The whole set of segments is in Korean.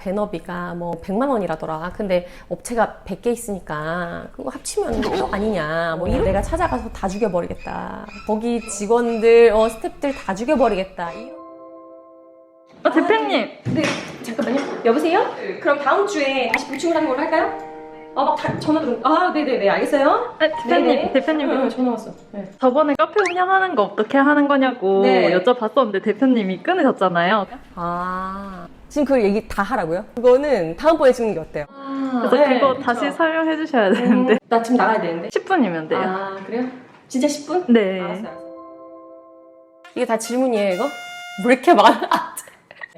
배너비가 뭐 100만 원이라더라. 근데 업체가 100개 있으니까 그거 합치면 또 아니냐. 뭐 이런 내가 찾아가서 다 죽여버리겠다. 거기 직원들, 스태프들 다 죽여버리겠다. 대표님! 네, 잠깐만요. 여보세요? 그럼 다음 주에 다시 보충을 하는 걸로 할까요? 막 전화 들어. 네네네, 알겠어요. 대표님. 전화 왔어. 네. 저번에 카페 운영하는 거 어떻게 하는 거냐고 네. 여쭤봤었는데 대표님이 끊으셨잖아요. 지금 그 얘기 다 하라고요? 그거는 다음번에 찍는 게 어때요? 그래서 네, 그거 그쵸. 다시 설명해 주셔야 되는데. 나 지금 나가야 되는데. 10분이면 돼요. 그래요? 진짜 10분? 네. 알았어. 이게 다 질문이에요, 이거? 왜 이렇게 많아?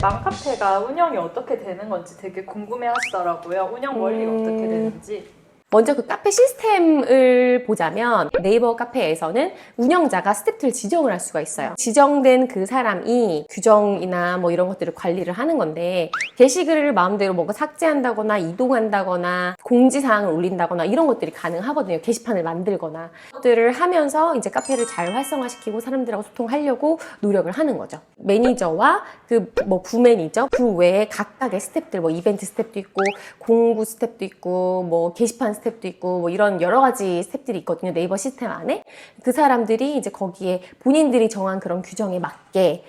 맘카페가 운영이 어떻게 되는 건지 되게 궁금해 하시더라고요. 운영 원리가 어떻게 되는지. 먼저 그 카페 시스템을 보자면 네이버 카페에서는 운영자가 스태프를 지정을 할 수가 있어요. 지정된 그 사람이 규정이나 뭐 이런 것들을 관리를 하는 건데 게시글을 마음대로 뭔가 삭제한다거나 이동한다거나 공지사항을 올린다거나 이런 것들이 가능하거든요. 게시판을 만들거나 것들을 하면서 이제 카페를 잘 활성화시키고 사람들하고 소통하려고 노력을 하는 거죠. 매니저와 그 뭐 부매니저, 그 외에 각각의 스태프들, 뭐 이벤트 스태프도 있고 공구 스태프도 있고 뭐 게시판 스태프도 있고 뭐 이런 여러 가지 스태프들이 있거든요. 네이버 시스템 안에. 그 사람들이 이제 거기에 본인들이 정한 그런 규정에 맞게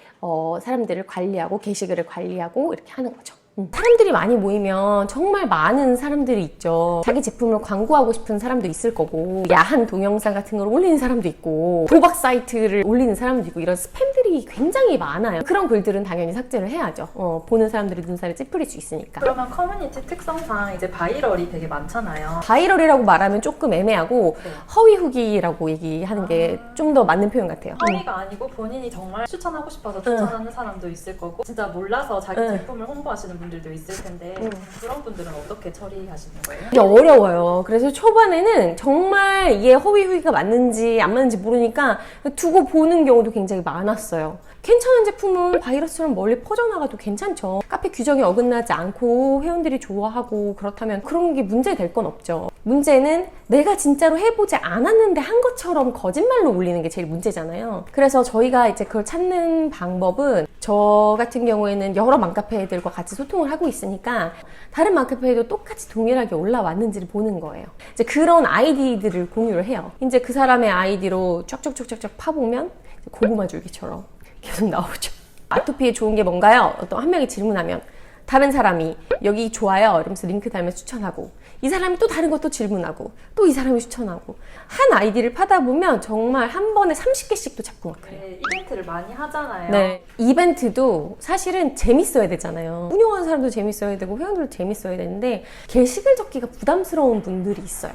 사람들을 관리하고 게시글을 관리하고 이렇게 하는 거죠. 사람들이 많이 모이면 정말 많은 사람들이 있죠. 자기 제품을 광고하고 싶은 사람도 있을 거고 야한 동영상 같은 걸 올리는 사람도 있고 도박 사이트를 올리는 사람도 있고 이런 스팸들이 굉장히 많아요. 그런 글들은 당연히 삭제를 해야죠. 보는 사람들이 눈살을 찌푸릴 수 있으니까. 그러면 커뮤니티 특성상 이제 바이럴이 되게 많잖아요. 바이럴이라고 말하면 조금 애매하고 허위 후기라고 얘기하는 게 좀 더 맞는 표현 같아요. 허위가 아니고 본인이 정말 추천하고 싶어서 추천하는 사람도 있을 거고 진짜 몰라서 자기 제품을 홍보하시는 분들도 있을 텐데 그런 분들은 어떻게 처리하시는 거예요? 이게 어려워요. 그래서 초반에는 정말 이게 허위 후기가 맞는지 안 맞는지 모르니까 두고 보는 경우도 굉장히 많았어요. 괜찮은 제품은 바이러스처럼 멀리 퍼져나가도 괜찮죠. 카페 규정이 어긋나지 않고 회원들이 좋아하고 그렇다면 그런 게 문제될 건 없죠. 문제는 내가 진짜로 해보지 않았는데 한 것처럼 거짓말로 올리는 게 제일 문제잖아요. 그래서 저희가 이제 그걸 찾는 방법은 저 같은 경우에는 여러 맘카페들과 같이 소통을 하고 있으니까 다른 맘카페에도 똑같이 동일하게 올라왔는지를 보는 거예요. 이제 그런 아이디들을 공유를 해요. 이제 그 사람의 아이디로 쫙쫙쫙쫙 파보면 고구마 줄기처럼 계속 나오죠. 아토피에 좋은 게 뭔가요? 어떤 한 명이 질문하면 다른 사람이 여기 좋아요 이러면서 링크 달면서 추천하고 이 사람이 또 다른 것도 질문하고 또 이 사람이 추천하고 한 아이디를 파다 보면 정말 한 번에 30개씩도 잡고 막 그래요. 네, 이벤트를 많이 하잖아요. 네, 이벤트도 사실은 재밌어야 되잖아요. 운영하는 사람도 재밌어야 되고 회원들도 재밌어야 되는데 게시글 적기가 부담스러운 분들이 있어요.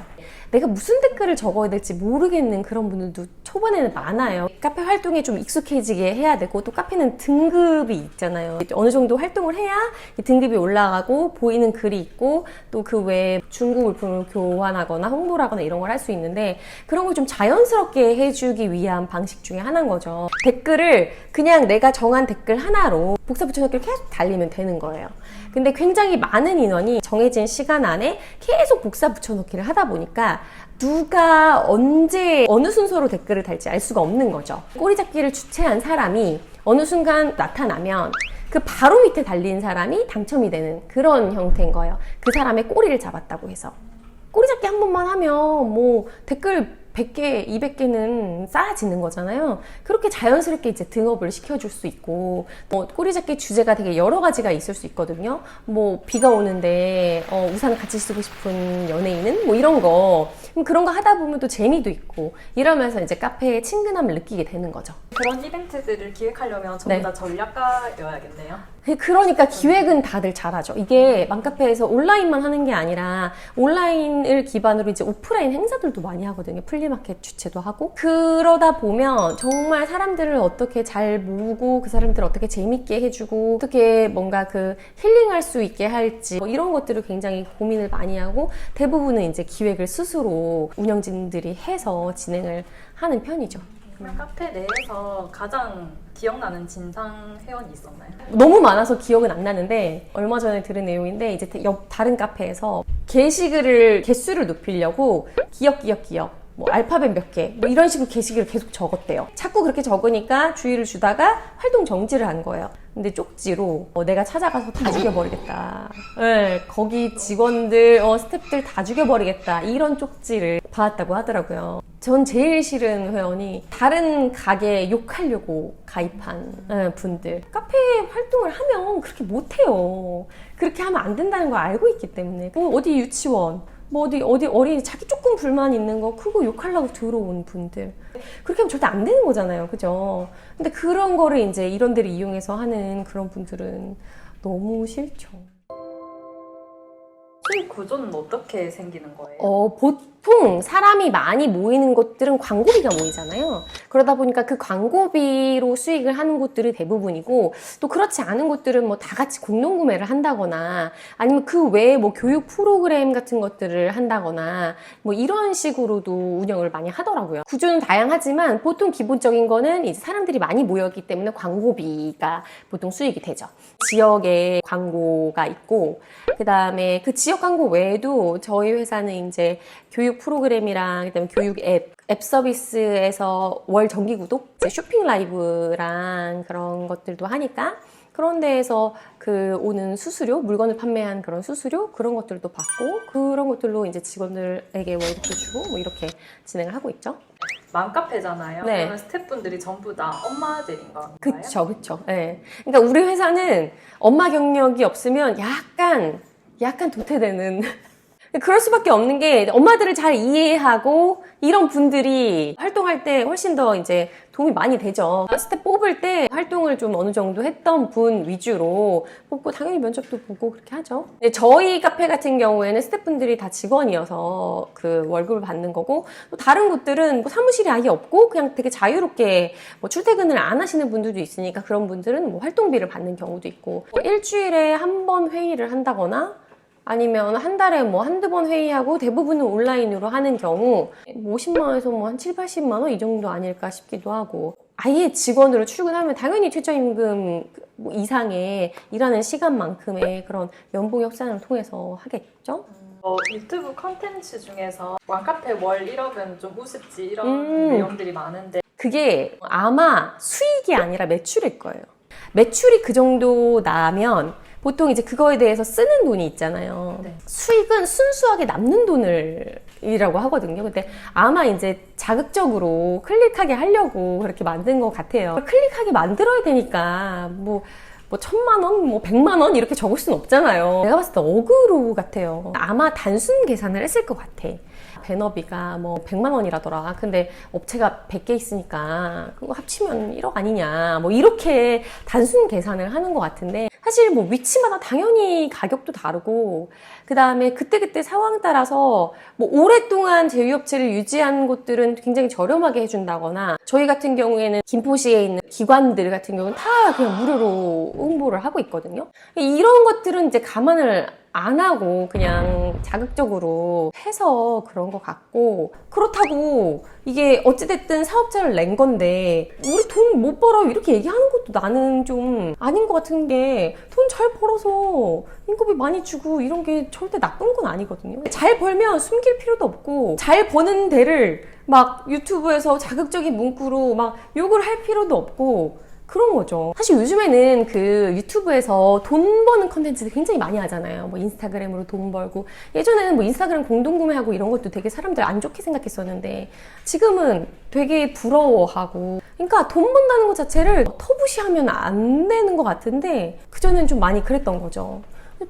내가 무슨 댓글을 적어야 될지 모르겠는 그런 분들도 초반에는 많아요. 카페 활동에 좀 익숙해지게 해야 되고 또 카페는 등급이 있잖아요. 어느 정도 활동을 해야 등급이 올라가고 보이는 글이 있고 또 그 외에 중고 물품을 교환하거나 홍보를 하거나 이런 걸 할 수 있는데 그런 걸 좀 자연스럽게 해주기 위한 방식 중에 하나인 거죠. 댓글을 그냥 내가 정한 댓글 하나로 복사 붙여넣기를 계속 달리면 되는 거예요. 근데 굉장히 많은 인원이 정해진 시간 안에 계속 복사 붙여넣기를 하다 보니까 누가 언제 어느 순서로 댓글을 달지 알 수가 없는 거죠. 꼬리잡기를 주최한 사람이 어느 순간 나타나면 그 바로 밑에 달린 사람이 당첨이 되는 그런 형태인 거예요. 그 사람의 꼬리를 잡았다고 해서. 꼬리잡기 한 번만 하면 뭐 댓글 100개, 200개는 쌓아지는 거잖아요. 그렇게 자연스럽게 이제 등업을 시켜줄 수 있고, 또 꼬리잡기 주제가 되게 여러 가지가 있을 수 있거든요. 뭐 비가 오는데 우산 같이 쓰고 싶은 연예인은 뭐 이런 거 그런 거 하다 보면 또 재미도 있고 이러면서 이제 카페의 친근함을 느끼게 되는 거죠. 그런 이벤트들을 기획하려면 전부 다 전략가여야겠네요. 그러니까 기획은 다들 잘하죠. 이게 맘카페에서 온라인만 하는 게 아니라 온라인을 기반으로 이제 오프라인 행사들도 많이 하거든요. 플리마켓 주최도 하고. 그러다 보면 정말 사람들을 어떻게 잘 모으고 그 사람들을 어떻게 재밌게 해주고 어떻게 뭔가 그 힐링할 수 있게 할지 뭐 이런 것들을 굉장히 고민을 많이 하고 대부분은 이제 기획을 스스로 운영진들이 해서 진행을 하는 편이죠. 그러면 카페 내에서 가장 기억나는 진상 회원이 있었나요? 너무 많아서 기억은 안 나는데 얼마 전에 들은 내용인데 이제 다른 카페에서 게시글을 개수를 높이려고 기억 뭐 알파벳 몇 개, 뭐 이런 식으로 게시글을 계속 적었대요. 자꾸 그렇게 적으니까 주의를 주다가 활동 정지를 한 거예요. 근데 쪽지로 내가 찾아가서 다 죽여버리겠다. 네, 거기 직원들, 스태프들 다 죽여버리겠다. 이런 쪽지를 받았다고 하더라고요. 전 제일 싫은 회원이 다른 가게에 욕하려고 가입한 분들. 카페 활동을 하면 그렇게 못해요. 그렇게 하면 안 된다는 걸 알고 있기 때문에. 뭐 어디 유치원, 뭐 어디 어린이 자기 조금 불만 있는 거 그거 욕하려고 들어온 분들 그렇게 하면 절대 안 되는 거잖아요, 그죠? 근데 그런 거를 이제 이런 데를 이용해서 하는 그런 분들은 너무 싫죠. 수익 구조는 어떻게 생기는 거예요? 보통 사람이 많이 모이는 곳들은 광고비가 모이잖아요. 그러다 보니까 그 광고비로 수익을 하는 곳들이 대부분이고, 또 그렇지 않은 곳들은 뭐 다 같이 공동 구매를 한다거나, 아니면 그 외에 뭐 교육 프로그램 같은 것들을 한다거나, 뭐 이런 식으로도 운영을 많이 하더라고요. 구조는 다양하지만 보통 기본적인 거는 이제 사람들이 많이 모였기 때문에 광고비가 보통 수익이 되죠. 지역에 광고가 있고, 그 다음에 그 지역 광고 외에도 저희 회사는 이제 교육 프로그램이랑 그다음에 교육 앱 서비스에서 월 정기 구독, 쇼핑 라이브랑 그런 것들도 하니까 그런 데에서 그 오는 수수료, 물건을 판매한 그런 수수료 그런 것들도 받고 그런 것들로 이제 직원들에게 월급도 주고 뭐 이렇게 진행을 하고 있죠. 맘카페잖아요. 네. 그러면 스태프분들이 전부 다 엄마들인 건가요? 그쵸. 네. 그러니까 우리 회사는 엄마 경력이 없으면 약간 도태되는. 그럴 수밖에 없는 게 엄마들을 잘 이해하고 이런 분들이 활동할 때 훨씬 더 이제 도움이 많이 되죠. 스텝 뽑을 때 활동을 좀 어느 정도 했던 분 위주로 뽑고 당연히 면접도 보고 그렇게 하죠. 근데 저희 카페 같은 경우에는 스태프분들이 다 직원이어서 그 월급을 받는 거고, 또 다른 곳들은 뭐 사무실이 아예 없고 그냥 되게 자유롭게 뭐 출퇴근을 안 하시는 분들도 있으니까 그런 분들은 뭐 활동비를 받는 경우도 있고, 뭐 일주일에 한 번 회의를 한다거나 아니면 한 달에 뭐 한두 번 회의하고 대부분은 온라인으로 하는 경우 50만 원에서 뭐 한 7, 80만 원 이 정도 아닐까 싶기도 하고, 아예 직원으로 출근하면 당연히 최저임금 이상의 일하는 시간만큼의 그런 연봉 협상을 통해서 하겠죠? 유튜브 컨텐츠 중에서 맘카페 월 1억은 좀 우습지 이런 내용들이 많은데 그게 아마 수익이 아니라 매출일 거예요. 매출이 그 정도 나면 보통 이제 그거에 대해서 쓰는 돈이 있잖아요. 네. 수익은 순수하게 남는 돈이라고 하거든요. 근데 아마 이제 자극적으로 클릭하게 하려고 그렇게 만든 것 같아요. 클릭하게 만들어야 되니까 뭐 1,000만 원, 뭐 100만 원 이렇게 적을 순 없잖아요. 내가 봤을 때 어그로 같아요. 아마 단순 계산을 했을 것 같아. 배너비가 뭐 100만 원이라더라. 근데 업체가 100개 있으니까 그거 합치면 1억 아니냐. 뭐 이렇게 단순 계산을 하는 것 같은데, 사실 뭐 위치마다 당연히 가격도 다르고, 그 다음에 그때그때 상황 따라서 뭐 오랫동안 제휴업체를 유지한 곳들은 굉장히 저렴하게 해준다거나, 저희 같은 경우에는 김포시에 있는 기관들 같은 경우는 다 그냥 무료로 홍보를 하고 있거든요. 이런 것들은 이제 감안을 안 하고 그냥 자극적으로 해서 그런 것 같고, 그렇다고 이게 어찌됐든 사업자를 낸 건데 우리 돈 못 벌어요 이렇게 얘기하는 것도 나는 좀 아닌 것 같은 게, 돈 잘 벌어서 인건비 많이 주고 이런 게 절대 나쁜 건 아니거든요. 잘 벌면 숨길 필요도 없고, 잘 버는 데를 막 유튜브에서 자극적인 문구로 막 욕을 할 필요도 없고 그런 거죠. 사실 요즘에는 그 유튜브에서 돈 버는 컨텐츠들 굉장히 많이 하잖아요. 뭐 인스타그램으로 돈 벌고, 예전에는 뭐 인스타그램 공동구매하고 이런 것도 되게 사람들 안 좋게 생각했었는데 지금은 되게 부러워하고, 그러니까 돈 번다는 것 자체를 터부시하면 안 되는 것 같은데 그전에는 좀 많이 그랬던 거죠.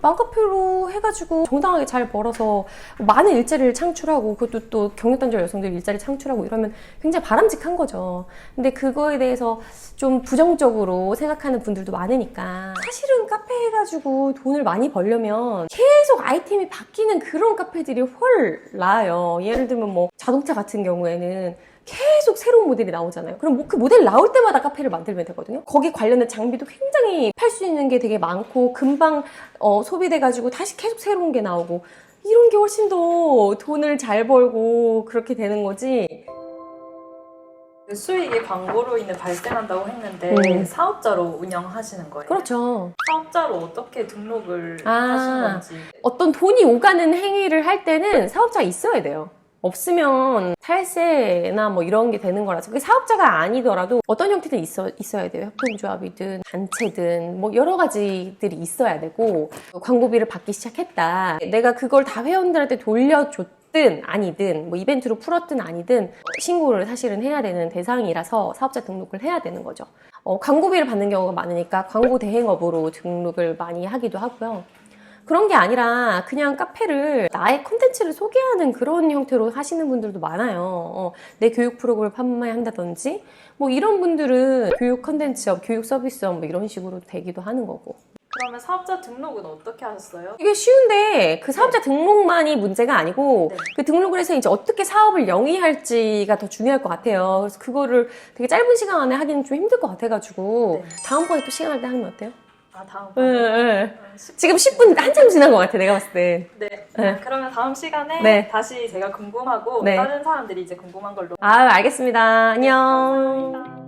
맘카페로 해가지고 정당하게 잘 벌어서 많은 일자리를 창출하고, 그것도 또 경력단절 여성들 일자리 창출하고 이러면 굉장히 바람직한 거죠. 근데 그거에 대해서 좀 부정적으로 생각하는 분들도 많으니까, 사실은 카페 해가지고 돈을 많이 벌려면 계속 아이템이 바뀌는 그런 카페들이 훨 나아요. 예를 들면 뭐 자동차 같은 경우에는 계속 새로운 모델이 나오잖아요. 그럼 뭐 그 모델 나올 때마다 카페를 만들면 되거든요. 거기 관련된 장비도 굉장히 팔 수 있는 게 되게 많고, 금방 소비돼가지고 다시 계속 새로운 게 나오고, 이런 게 훨씬 더 돈을 잘 벌고 그렇게 되는 거지. 수익이 광고로 인해 발생한다고 했는데 사업자로 운영하시는 거예요? 그렇죠. 사업자로 어떻게 등록을 아. 하신 건지. 어떤 돈이 오가는 행위를 할 때는 사업자가 있어야 돼요. 없으면 탈세나 뭐 이런 게 되는 거라서 그게 사업자가 아니더라도 어떤 형태든 있어야 돼요. 협동조합이든 단체든 뭐 여러 가지들이 있어야 되고 광고비를 받기 시작했다. 내가 그걸 다 회원들한테 돌려줬든 아니든 뭐 이벤트로 풀었든 아니든 신고를 사실은 해야 되는 대상이라서 사업자 등록을 해야 되는 거죠. 광고비를 받는 경우가 많으니까 광고 대행업으로 등록을 많이 하기도 하고요. 그런 게 아니라 그냥 카페를 나의 콘텐츠를 소개하는 그런 형태로 하시는 분들도 많아요. 내 교육 프로그램을 판매한다든지 뭐 이런 분들은 교육 콘텐츠업, 교육 서비스업 뭐 이런 식으로 되기도 하는 거고. 그러면 사업자 등록은 어떻게 하셨어요? 이게 쉬운데 그 사업자 등록만이 문제가 아니고 네. 그 등록을 해서 이제 어떻게 사업을 영위할지가 더 중요할 것 같아요. 그래서 그거를 되게 짧은 시간 안에 하기는 좀 힘들 것 같아가지고 네. 다음번에 또 시간 날 때 하면 어때요? 아, 다음번에? 네. 지금 10분 한참 지난 것 같아, 내가 봤을 때. 네. 네. 그러면 다음 시간에 네. 다시 제가 궁금하고 네. 다른 사람들이 이제 궁금한 걸로. 알겠습니다. 안녕. 감사합니다.